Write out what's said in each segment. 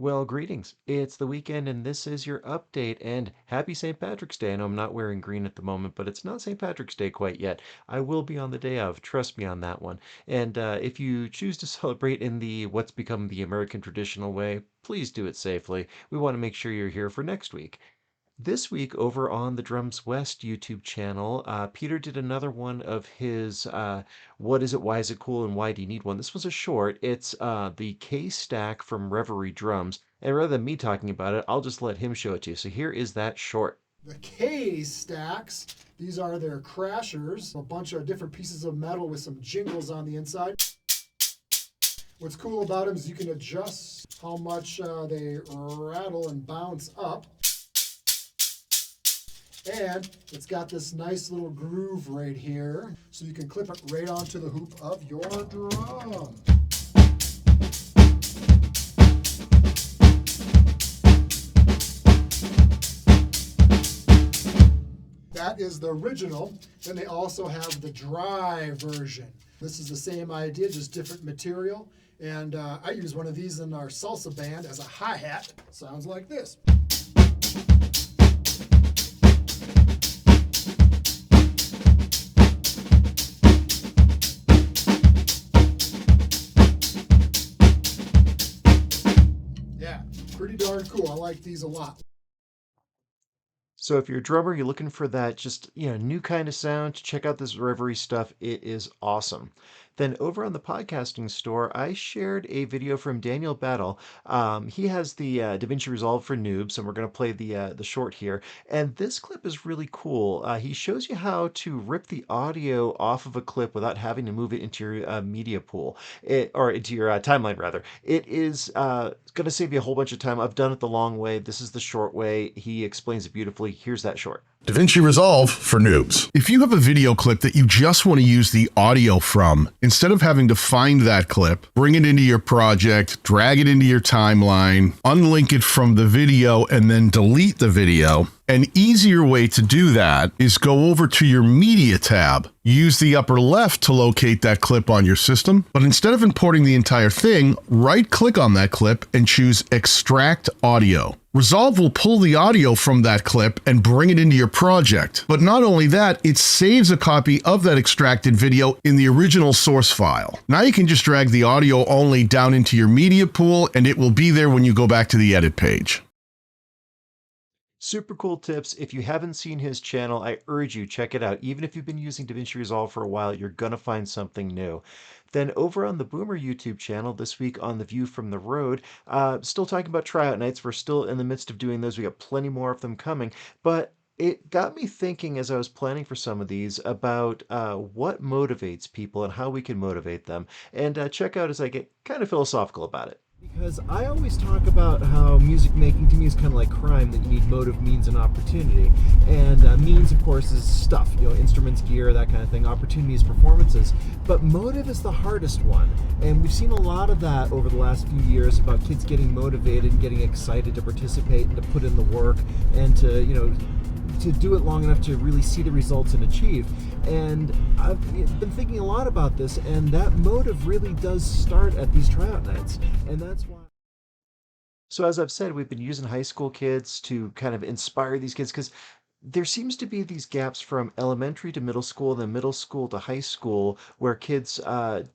Well, greetings. It's the weekend, and this is your update. And happy St. Patrick's Day. I know I'm not wearing green at the moment, but it's not St. Patrick's Day quite yet. I will be on the day of. Trust me on that one. And if you choose to celebrate in the what's become the American traditional way, please do it safely. We want to make sure you're here for next week. This week, over on the Drums West YouTube channel, Peter did another one of his What is it, why is it cool, and why do you need one? This was a short. It's the K Stack from Reverie Drums. And rather than me talking about it, I'll just let him show it to you. So here is that short. The K stacks, these are their crashers, a bunch of different pieces of metal with some jingles on the inside. What's cool about them is you can adjust how much they rattle and bounce up. And it's got this nice little groove right here, so you can clip it right onto the hoop of your drum. That is the original. Then they also have the dry version. This is the same idea, just different material. And I use one of these in our salsa band as a hi-hat. Sounds like this. Yeah, pretty darn cool. I like these a lot. So if you're a drummer, you're looking for that just, new kind of sound, check out this Reverie stuff. It is awesome. Then over on the podcasting store, I shared a video from Daniel Batal. He has the DaVinci Resolve for noobs, and we're going to play the short here. And this clip is really cool. He shows you how to rip the audio off of a clip without having to move it into your media pool, or into your timeline rather. It is going to save you a whole bunch of time. I've done it the long way. This is the short way. He explains it beautifully. Here's that short. DaVinci Resolve for noobs. If you have a video clip that you just want to use the audio from, instead of having to find that clip, bring it into your project, drag it into your timeline, unlink it from the video, and then delete the video, an easier way to do that is go over to your Media tab. Use the upper left to locate that clip on your system, but instead of importing the entire thing, right-click on that clip and choose Extract Audio. Resolve will pull the audio from that clip and bring it into your project. But not only that, it saves a copy of that extracted video in the original source file. Now you can just drag the audio only down into your media pool, and it will be there when you go back to the edit page. Super cool tips. If you haven't seen his channel, I urge you, check it out. Even if you've been using DaVinci Resolve for a while, you're going to find something new. Then over on the Boomer YouTube channel this week on The View from the Road, still talking about tryout nights. We're still in the midst of doing those. We got plenty more of them coming. But it got me thinking as I was planning for some of these about what motivates people and how we can motivate them. And check out as I get kind of philosophical about it. Because I always talk about how music making to me is kind of like crime, that you need motive, means, and opportunity. And means, of course, is stuff, instruments, gear, that kind of thing. Opportunity is performances. But motive is the hardest one. And we've seen a lot of that over the last few years about kids getting motivated and getting excited to participate and to put in the work and to do it long enough to really see the results and achieve. And I've been thinking a lot about this, and that motive really does start at these tryout nights. And that's why. So as I've said, we've been using high school kids to kind of inspire these kids because there seems to be these gaps from elementary to middle school, then middle school to high school, where kids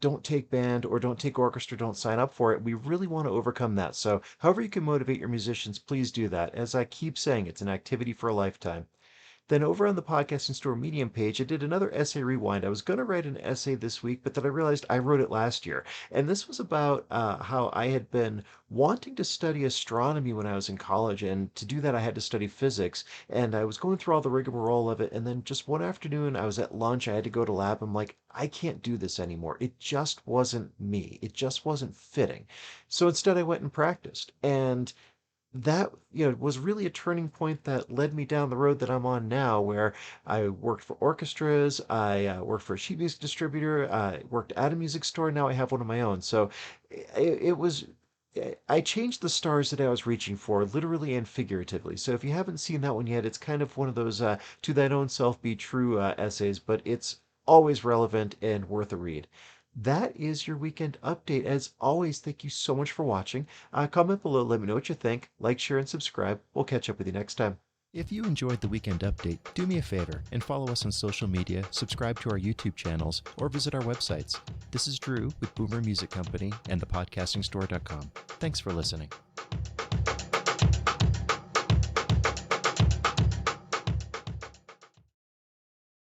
don't take band or don't take orchestra, don't sign up for it. We really want to overcome that. So however you can motivate your musicians, please do that. As I keep saying, it's an activity for a lifetime. Then over on the Podcasting Store Medium page, I did another essay rewind. I was going to write an essay this week, but then I realized I wrote it last year. And this was about how I had been wanting to study astronomy when I was in college. And to do that, I had to study physics. And I was going through all the rigmarole of it. And then just one afternoon, I was at lunch. I had to go to lab. I'm like, I can't do this anymore. It just wasn't me. It just wasn't fitting. So instead, I went and practiced. And that was really a turning point that led me down the road that I'm on now, where I worked for orchestras, I worked for a sheet music distributor, I worked at a music store. Now I have one of my own. So it was. I changed the stars that I was reaching for, literally and figuratively. So if you haven't seen that one yet, it's kind of one of those to thine own self be true essays, but it's always relevant and worth a read. that is your weekend update. As always, thank you so much for watching. Comment below, let me know what you think. Like, share, and subscribe. We'll catch up with you next time. If you enjoyed the Weekend Update, do me a favor and follow us on social media, subscribe to our YouTube channels, or visit our websites. This is Drew with Boomer Music Company and thepodcastingstore.com. Thanks for listening.